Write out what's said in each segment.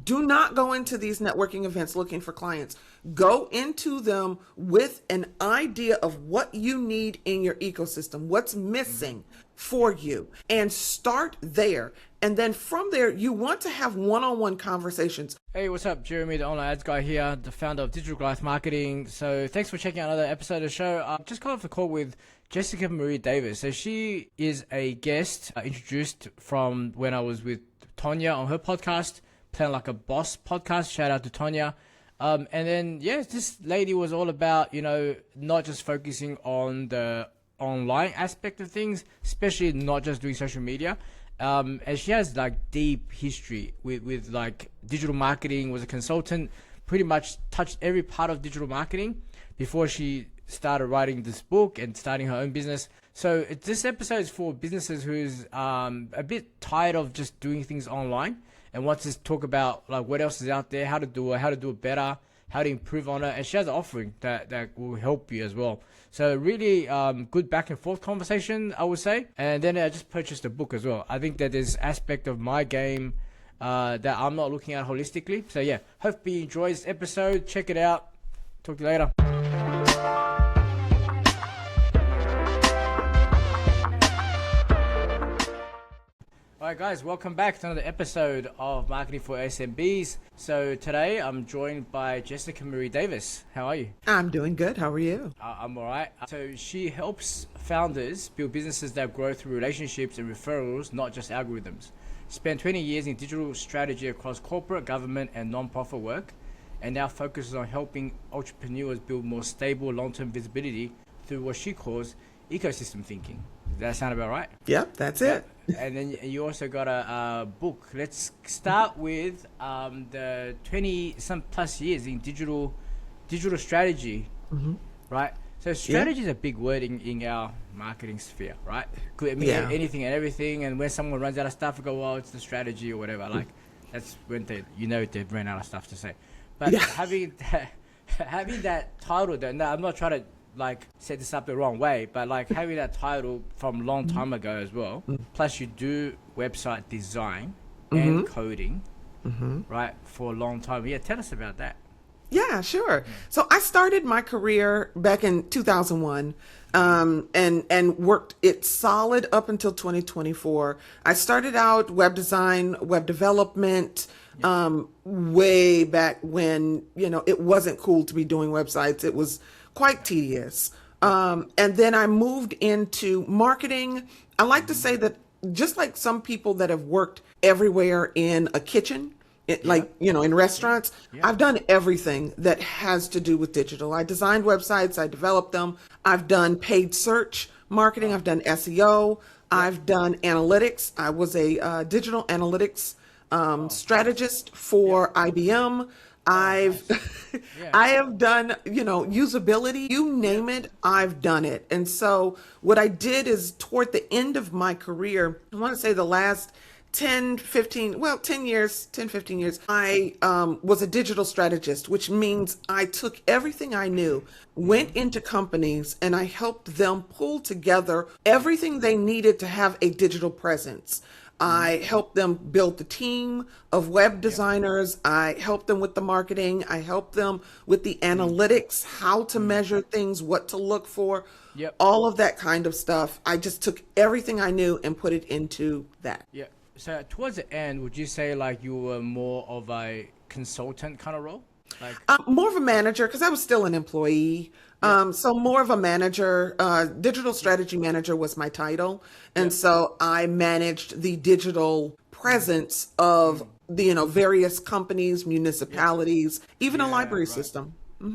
Do not go into these networking events looking for clients. Go into them with an idea of what you need in your ecosystem, what's missing for you, and start there. And then from there, you want to have one-on-one conversations. Hey, what's up? Jeremy, the online ads guy here, the founder of Digital Growth Marketing. So thanks for checking out another episode of the show. I just got off the call with Jessica Marie Davis. So she is a guest introduced from when I was with Tonya on her podcast, Plan Like a Boss podcast. Shout out to Tonya. And then, yeah, this lady was all about, not just focusing on the online aspect of things, especially not just doing social media. And she has like deep history with like digital marketing, was a consultant, pretty much touched every part of digital marketing before she started writing this book and starting her own business. So this episode is for businesses who's a bit tired of just doing things online and wants to talk about like what else is out there, how to do it better, how to improve on it. And she has an offering that will help you as well. So really good back and forth conversation, I would say. And then I just purchased a book as well. I think that there's aspect of my game that I'm not looking at holistically. So yeah, hope you enjoy this episode. Check it out. Talk to you later. Alright guys, welcome back to another episode of Marketing for SMBs. So today I'm joined by Jessica Marie Davis. How are you? I'm doing good. How are you? I'm alright. So she helps founders build businesses that grow through relationships and referrals, not just algorithms. Spent 20 years in digital strategy across corporate, government and non-profit work, and now focuses on helping entrepreneurs build more stable long-term visibility through what she calls ecosystem thinking. Does that sound about right? Yep, that's it. And then you also got a book. Let's start with the 20-some plus years in digital strategy, right? So strategy is a big word in our marketing sphere, right? Could mean anything and everything. And when someone runs out of stuff, we go, well, it's the strategy or whatever. Like that's when they've run out of stuff to say. But having that title, now I'm not trying to like set this up the wrong way, but like having that title from a long time ago as well, plus you do website design and coding, right, for a long time. Yeah, tell us about that. Yeah, sure. So I started my career back in 2001 and worked it solid up until 2024. I started out web design, web development, way back when, it wasn't cool to be doing websites. It was quite tedious. And then I moved into marketing. I like to say that just like some people that have worked everywhere in a kitchen, in restaurants, I've done everything that has to do with digital. I designed websites, I developed them. I've done paid search marketing. I've done SEO. I've done analytics. I was a digital analytics strategist for IBM. I have done, usability, you name it, I've done it. And so what I did is toward the end of my career, I want to say the last 10 years, I was a digital strategist, which means I took everything I knew, went into companies, and I helped them pull together everything they needed to have a digital presence. I helped them build the team of web designers. I helped them with the marketing. I helped them with the analytics, how to measure things, what to look for, all of that kind of stuff. I just took everything I knew and put it into that. Yeah. So towards the end, would you say like you were more of a consultant kind of role? Like more of a manager, because I was still an employee. So more of a manager, digital strategy manager was my title. And so I managed the digital presence of the, various companies, municipalities, even a library system.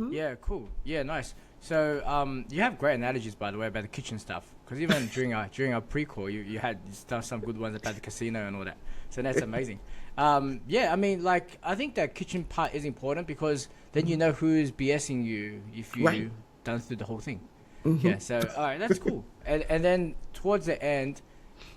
Yeah, cool. Yeah, nice. So you have great analogies, by the way, about the kitchen stuff. Because even during our pre-call, you had some good ones about the casino and all that. So that's amazing. I think that kitchen part is important because then you know who's BSing you if you done through the whole thing. Yeah, so all right, that's cool. And then towards the end,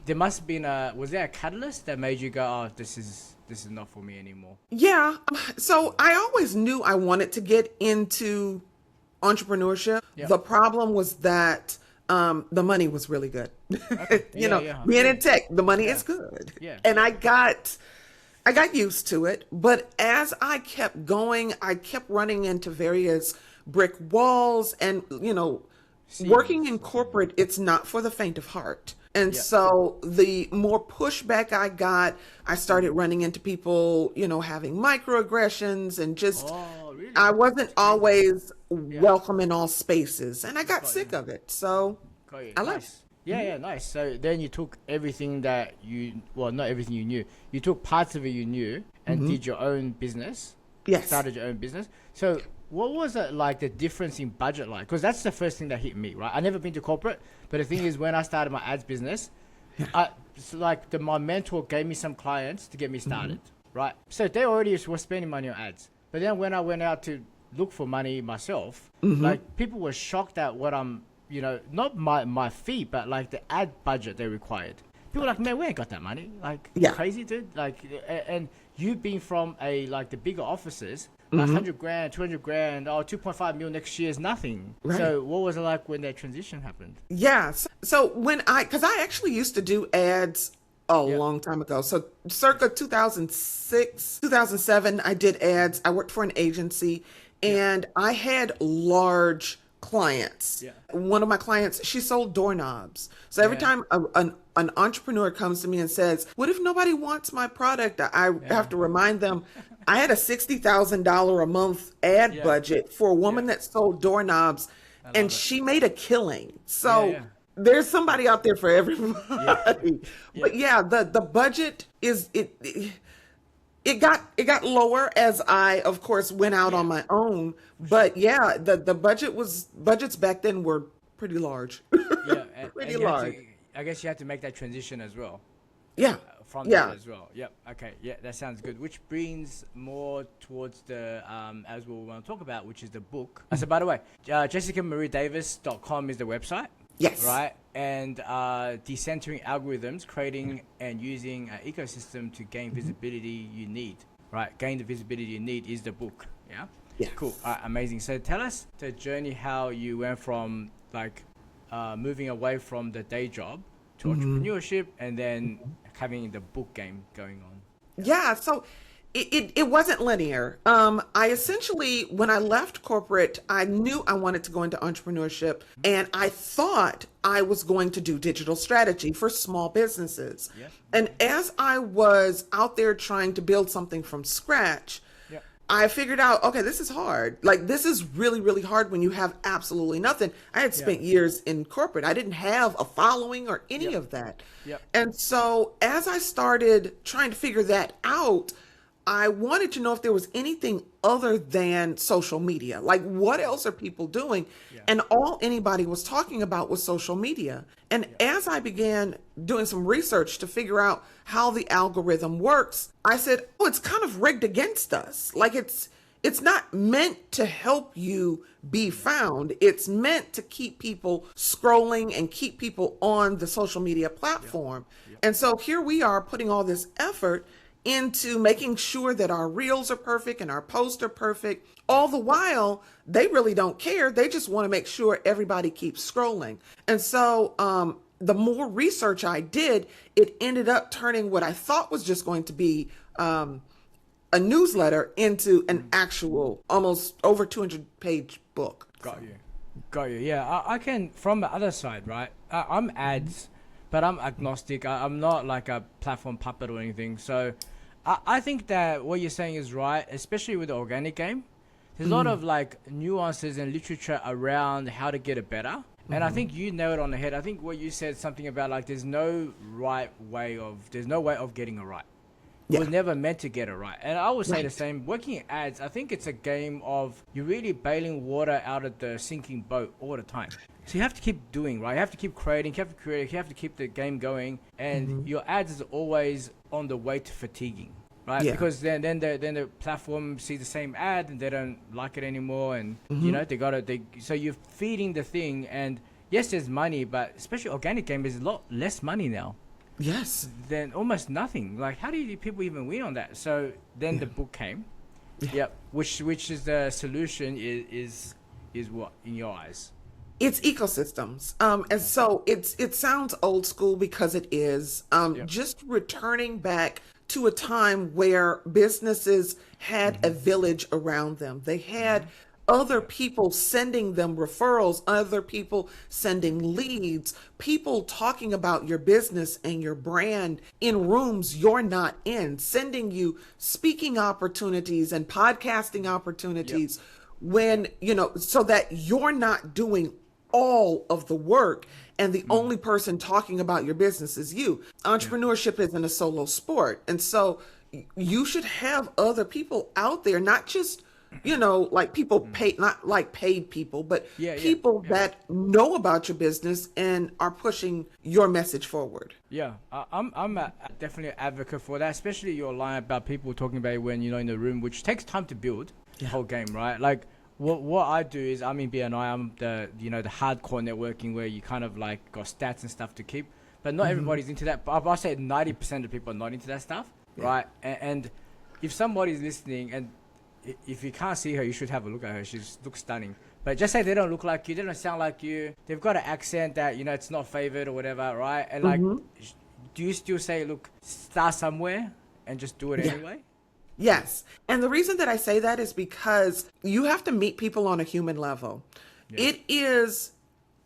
there must have been was there a catalyst that made you go, oh, this is not for me anymore? Yeah. So I always knew I wanted to get into entrepreneurship. The problem was that the money was really good. Okay. Being in tech, the money is good. And I got I got used to it, but as I kept going, I kept running into various brick walls and, working in corporate, it's not for the faint of heart. And Yeah. so the more pushback I got, I started running into people, having microaggressions and just, Oh, really? I wasn't That's crazy. always Yeah. welcome in all spaces. And I got Got sick you. of it. So Got you. I left. Nice. Yeah, yeah, nice. So then you took everything that well, not everything you knew. You took parts of it you knew and did your own business. Yes. Started your own business. So what was it like, the difference in budget like? Because that's the first thing that hit me, right? I never been to corporate, but the thing is, when I started my ads business, it's like my mentor gave me some clients to get me started, right? So they already were spending money on ads. But then when I went out to look for money myself, like people were shocked at what I'm, not my fee, but like the ad budget they required. People were like, man, we ain't got that money. Like, Yeah. crazy, dude. Like, and you being from like the bigger offices, like 100 grand, 200 grand, 2.5 mil next year is nothing. Right. So what was it like when that transition happened? Yeah. So because I actually used to do ads a long time ago. So circa 2006, 2007, I did ads. I worked for an agency and I had large clients. Yeah. One of my clients, she sold doorknobs. So every time an entrepreneur comes to me and says, what if nobody wants my product? I have to remind them, I had a $60,000 a month ad budget for a woman that sold doorknobs and she made a killing. So there's somebody out there for everybody. But yeah, the budget is it got lower as I, of course, went out on my own. But yeah, the budgets back then were pretty large. Yeah, Pretty and you had large. I guess you had to make that transition as well. Yeah. From Yeah. that as well. Yep. Okay. Yeah, that sounds good. Which brings more towards the as we want to talk about, which is the book. So by the way, JessicaMarieDavis.com is the website. Yes. Right. And Decentering Algorithms, creating and using an ecosystem to gain visibility you need. Right. Gain the visibility you need is the book. Yeah. Yes. Cool. All right. Amazing. So tell us the journey, how you went from like moving away from the day job to entrepreneurship and then having the book game going on. Yeah, so it wasn't linear. I essentially, when I left corporate, I knew I wanted to go into entrepreneurship and I thought I was going to do digital strategy for small businesses. Yeah. And as I was out there trying to build something from scratch, I figured out, okay, this is hard. Like, this is really, really hard when you have absolutely nothing. I had spent years in corporate. I didn't have a following or any of that. Yep. And so as I started trying to figure that out, I wanted to know if there was anything other than social media. Like, what else are people doing? And all anybody was talking about was social media. And as I began doing some research to figure out how the algorithm works, I said, oh, it's kind of rigged against us. Like, it's not meant to help you be found. It's meant to keep people scrolling and keep people on the social media platform. And so here we are putting all this effort into making sure that our reels are perfect and our posts are perfect. All the while, they really don't care. They just want to make sure everybody keeps scrolling. And so the more research I did, it ended up turning what I thought was just going to be a newsletter into an actual almost over 200-page book. Got you. Yeah, I can, from the other side, right? I'm ads, but I'm agnostic. I'm not like a platform puppet or anything. So I think that what you're saying is right, especially with the organic game. There's a lot of like nuances and literature around how to get it better. And I think you nailed it on the head. I think what you said something about like there's no way of getting it right. Yeah. Was never meant to get it right. And I would say the same. Working in ads, I think it's a game of you're really bailing water out of the sinking boat all the time. So you have to keep doing, right? You have to keep creating, you have to keep the game going. And your ads is always on the way to fatiguing, right? Yeah. Because then the platform sees the same ad and they don't like it anymore. And, so you're feeding the thing. And yes, there's money, but especially organic game is a lot less money now. Yes. Then almost nothing. Like, how do people even win on that? So then the book came. Yep. Which is the solution is what in your eyes? It's ecosystems. And so it sounds old school because it is. Just returning back to a time where businesses had a village around them. They had other people sending them referrals, other people sending leads, people talking about your business and your brand in rooms you're not in, sending you speaking opportunities and podcasting opportunities when, so that you're not doing all of the work and the only person talking about your business is you. Entrepreneurship isn't a solo sport. And so you should have other people out there, not just like people paid, not like paid people, but people that know about your business and are pushing your message forward. Yeah, I'm definitely an advocate for that, especially your line about people talking about it when you're in the room, which takes time to build the whole game, right? Like what I do is I'm in BNI, I'm the the hardcore networking where you kind of like got stats and stuff to keep, but not everybody's into that. But I'll say 90% of people are not into that stuff, right? And if somebody's listening and if you can't see her, you should have a look at her. She looks stunning. But just say they don't look like you, they don't sound like you. They've got an accent that, it's not favored or whatever, right? And like, do you still say, look, start somewhere and just do it anyway? Yes. And the reason that I say that is because you have to meet people on a human level. Yeah. It is,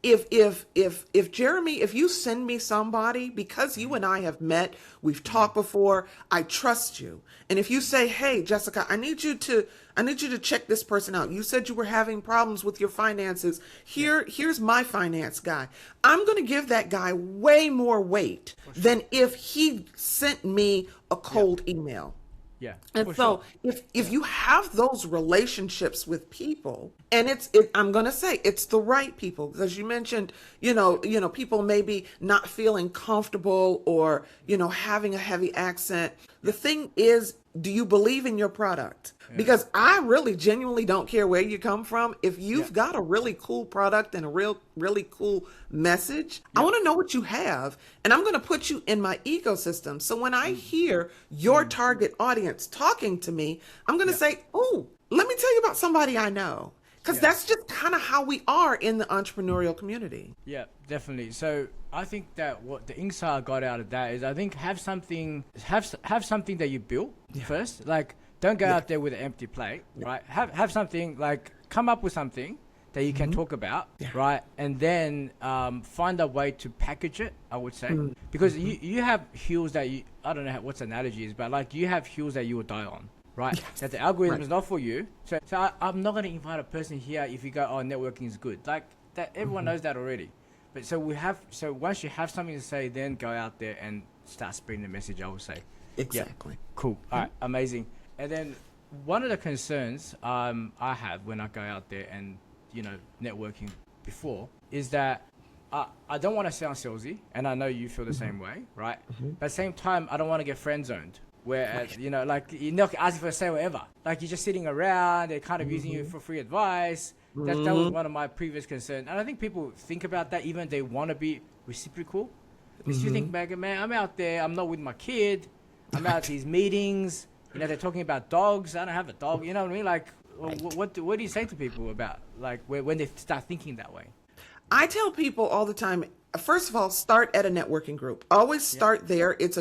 if Jeremy, if you send me somebody, because you and I have met, we've talked before, I trust you. And if you say, hey, Jessica, I need you to check this person out. You said you were having problems with your finances. Here's my finance guy. I'm going to give that guy way more weight than if he sent me a cold email. Yeah. And so if you have those relationships with people, and I'm going to say it's the right people, because you mentioned, people maybe not feeling comfortable or, having a heavy accent. The thing is, do you believe in your product? Because I really genuinely don't care where you come from. If you've got a really cool product and a really cool message, I want to know what you have, and I'm going to put you in my ecosystem. So when I hear your target audience talking to me, I'm going to say, oh, let me tell you about somebody I know. Because that's just kind of how we are in the entrepreneurial community. Yeah, definitely. So I think that what the insight I got out of that is, I think have something that you built first. Like, don't go out there with an empty plate, right? Have something, like, come up with something that you can talk about, right? And then find a way to package it, I would say. Because you have hills that I don't know what the analogy is, but like you have hills that you will die on. Right, that the algorithm is not for you. So I'm not going to invite a person here if you go, oh, networking is good. Like that, everyone knows that already. But so once you have something to say, then go out there and start spreading the message, I would say. Exactly. Cool. All right, amazing. And then one of the concerns I have when I go out there and networking before is that I don't want to sound salesy, and I know you feel the same way, right? But at the same time, I don't want to get friend zoned. Whereas, like you're not asking for a sale ever. Like you're just sitting around, they're kind of using you for free advice. That was one of my previous concerns. And I think people think about that, even if they want to be reciprocal. Because you think back, man, I'm out there, I'm not with my kid, I'm out at these meetings, they're talking about dogs, I don't have a dog, you know what I mean? Like, what do you say to people about, like, when they start thinking that way? I tell people all the time, first of all, start at a networking group. Always start there. It's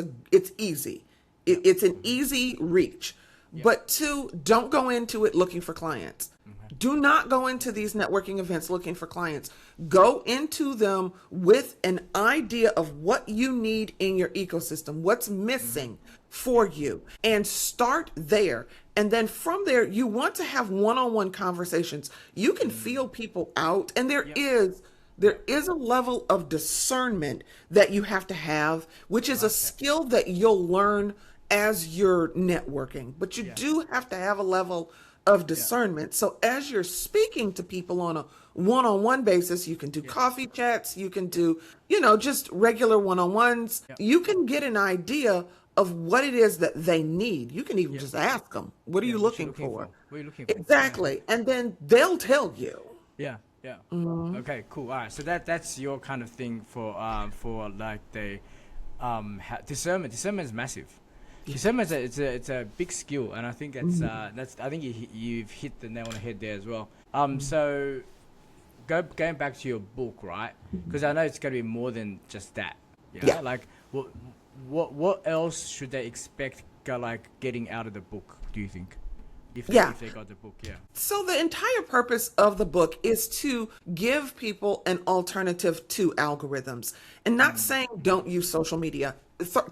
easy. It's an easy reach. But two, don't go into it looking for clients. Do not go into these networking events looking for clients. Go into them with an idea of what you need in your ecosystem, what's missing for you, and start there. And then from there, you want to have one-on-one conversations. You can feel people out, and there is a level of discernment that you have to have, which is a skill that you'll learn as you're networking. But you do have to have a level of discernment. So as you're speaking to people on a one-on-one basis, you can do coffee chats, you can do, just regular one-on-ones. You can get an idea of what it is that they need. You can even just ask them, what are you looking for? What are you looking for? Exactly. And then they'll tell you. Yeah. Okay, cool. All right. So that's your kind of thing for like the discernment. Discernment is massive. Discernment it's a big skill, and I think that's I think you've hit the nail on the head there as well. So going back to your book, right? Because I know it's going to be more than just that. Like what else should they expect like getting out of the book, do you think? If they got the book, yeah. So the entire purpose of the book is to give people an alternative to algorithms, and not saying don't use social media.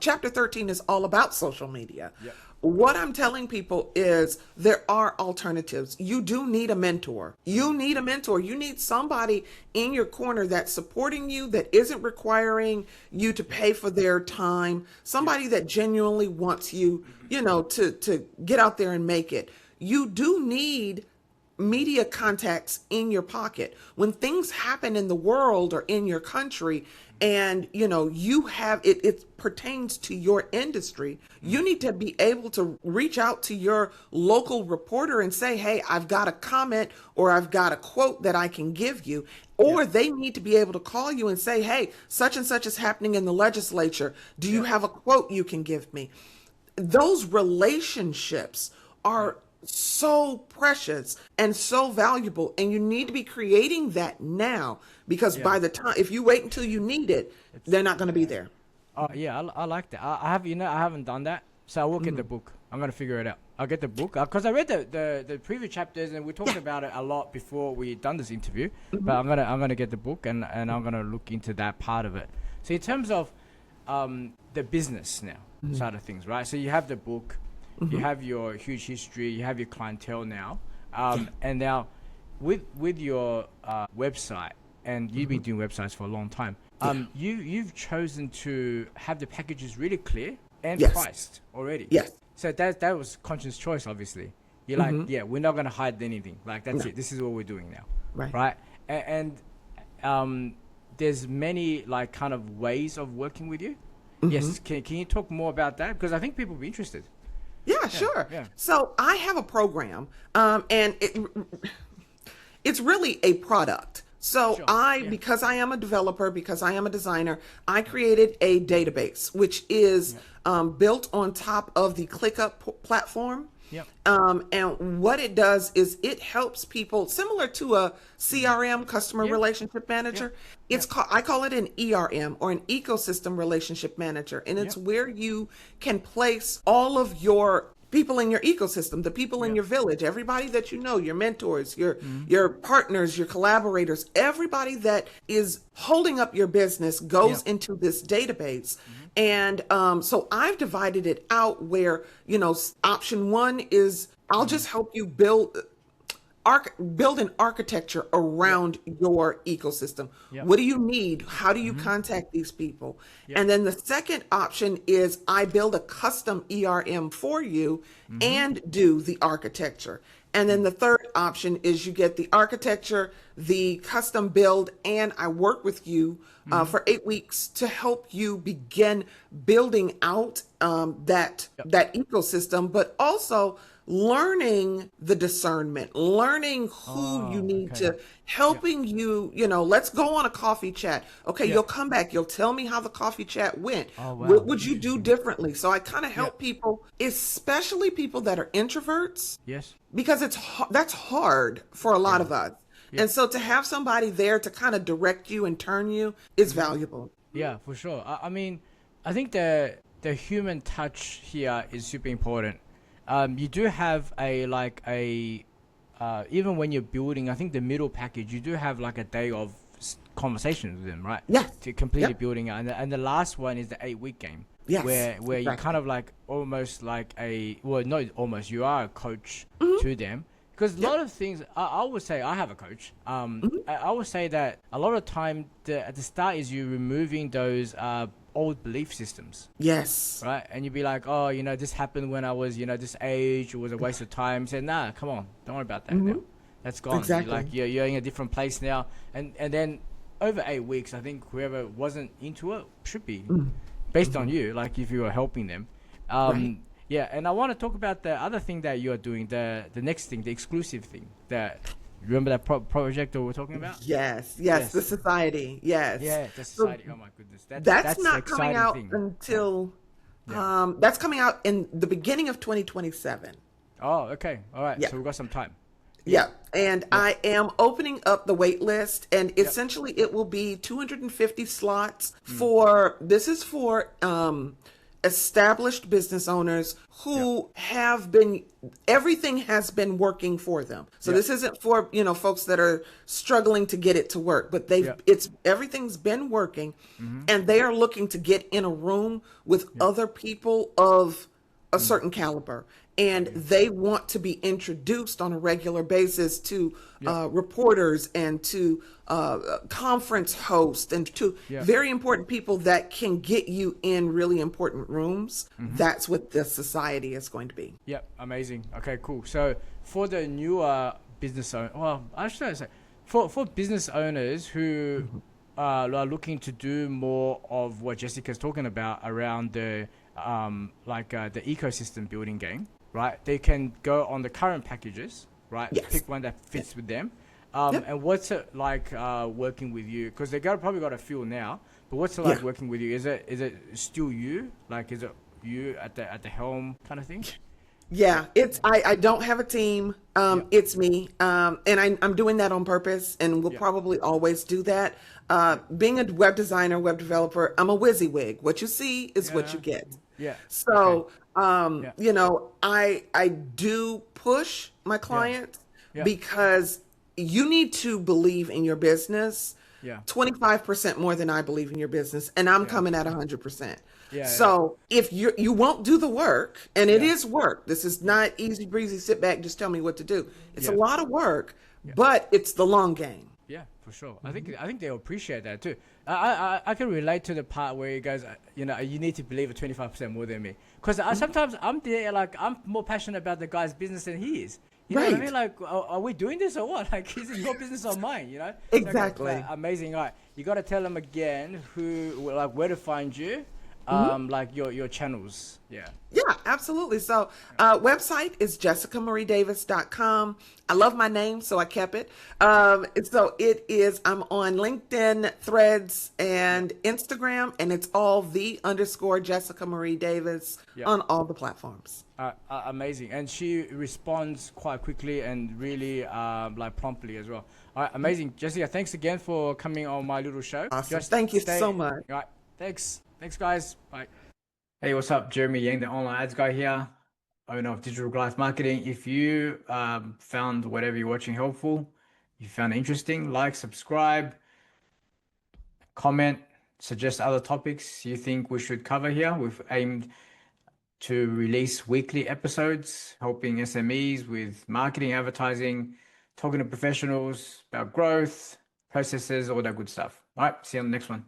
Chapter 13 is all about social media. Yep. What I'm telling people is there are alternatives. You do need a mentor. You need a mentor. You need somebody in your corner that's supporting you, that isn't requiring you to pay for their time, somebody that genuinely wants you, to get out there and make it. You do need media contacts in your pocket. When things happen in the world or in your country, and you have it pertains to your industry, you need to be able to reach out to your local reporter and say, hey, I've got a comment or I've got a quote that I can give you. Or they need to be able to call you and say, hey, such and such is happening in the legislature. Do you have a quote you can give me? Those relationships are so precious and so valuable, and you need to be creating that now, because by the time, if you wait until you need it, they're not going to be there. Oh yeah, I like that. I haven't done that, so I will get the book. I'm gonna figure it out. I'll get the book because I read the previous chapters and we talked about it a lot before we done this interview. But I'm gonna get the book and I'm gonna look into that part of it. So in terms of the business now side of things, right? So you have the book. You have your huge history, you have your clientele now, and now with your website, and you've been doing websites for a long time, you've chosen to have the packages really clear and priced already. Yes. So that was conscious choice, obviously. You're like, we're not going to hide anything. Like, that's it. This is what we're doing now. Right? And there's many, like, kind of ways of working with you. Yes. Can you talk more about that? Because I think people will be interested. Yeah, sure. Yeah. So I have a program, and it's really a product. So because I am a developer, because I am a designer, I created a database, which is built on top of the ClickUp platform. And what it does is it helps people, similar to a CRM, customer relationship manager. It's called, I call it an ERM, or an ecosystem relationship manager. And it's where you can place all of your people in your ecosystem, the people in your village, everybody that you know, your mentors, your partners, your collaborators, everybody that is holding up your business goes into this database. And so I've divided it out where, option one is I'll just help you build an architecture around your ecosystem. What do you need? How do you contact these people? And then the second option is I build a custom ERM for you and do the architecture. And then the third option is you get the architecture, the custom build, and I work with you for 8 weeks to help you begin building out that ecosystem, but also learning the discernment, learning who you need to, helping you, let's go on a coffee chat. Okay, you'll come back. You'll tell me how the coffee chat went. What would you do differently? So I kind of help people, especially people that are introverts. Yes. Because that's hard for a lot of us. And so to have somebody there to kind of direct you and turn you is valuable. Yeah, for sure. I mean, I think the human touch here is super important. You do have even when you're building, I think the middle package, you do have like a day of conversation with them, right? Yes. To completely building it. And the last one is the 8-week game. Yes. Where you kind of like almost like you are a coach to them. Because a lot of things, I would say, I have a coach. I would say that a lot of time at the start is you removing those old belief systems. Yes. Right? And you'd be like, oh, this happened when I was, this age. It was a waste of time. Say, nah, come on. Don't worry about that now. That's gone. Exactly. You're in a different place now. And then over 8 weeks, I think whoever wasn't into it should be based on you, like if you were helping them. Yeah, and I want to talk about the other thing that you're doing, the next thing, the exclusive thing. Remember that project that we're talking about? Yes, the society. Yes. Yeah, the society. Oh my goodness, that's not coming out until that's coming out in the beginning of 2027. Oh, okay, all right. So we've got some time. Yeah, and I am opening up the wait list, and essentially it will be 250 slots for. This is for established business owners who have been, everything has been working for them. So this isn't for, folks that are struggling to get it to work, but everything's been working, and they are looking to get in a room with other people of a certain caliber, and they want to be introduced on a regular basis to reporters and to conference hosts and to very important people that can get you in really important rooms. That's what this society is going to be. Yep, amazing. Okay, cool. So for the newer business owner, well, I should say for business owners who are looking to do more of what Jessica's talking about around the the ecosystem building game, right? They can go on the current packages, right? Yes. Pick one that fits with them. And what's it like working with you? Because they probably got a feel now, but what's it like working with you? Is it still you? Like, is it you at the helm kind of thing? Yeah, I don't have a team. It's me. And I'm doing that on purpose, and will probably always do that. Being a web designer, web developer, I'm a WYSIWYG. What you see is what you get. Yeah. So, I do push my clients because you need to believe in your business 25% more than I believe in your business, and I'm coming at 100%. So if you won't do the work, and it is work, this is not easy breezy, sit back, just tell me what to do. It's a lot of work, but it's the long game. Yeah, for sure. I think they'll appreciate that too. I can relate to the part where you guys, you need to believe it 25% more than me. Because sometimes I'm there, like, I'm more passionate about the guy's business than he is. You know what I mean? Like, are we doing this or what? Like, is it your business or mine? Exactly. Like, amazing. All right, you got to tell them again where to find you. Like your channels. Yeah, absolutely. So website is jessicamarie-davis.com. I love my name, so I kept it. So it is, I'm on LinkedIn, Threads, and Instagram, and it's all _Jessica Marie Davis on all the platforms. Amazing. And she responds quite quickly and really promptly as well. All right, amazing. Jessica, thanks again for coming on my little show. Awesome. Thank you so much. All right, thanks. Thanks, guys. Bye. Hey, what's up? Jeremy Yang, the online ads guy here, owner of Digital Growth Marketing. If you found whatever you're watching helpful, you found it interesting, like, subscribe, comment, suggest other topics you think we should cover here. We've aimed to release weekly episodes, helping SMEs with marketing, advertising, talking to professionals about growth, processes, all that good stuff. All right, see you on the next one.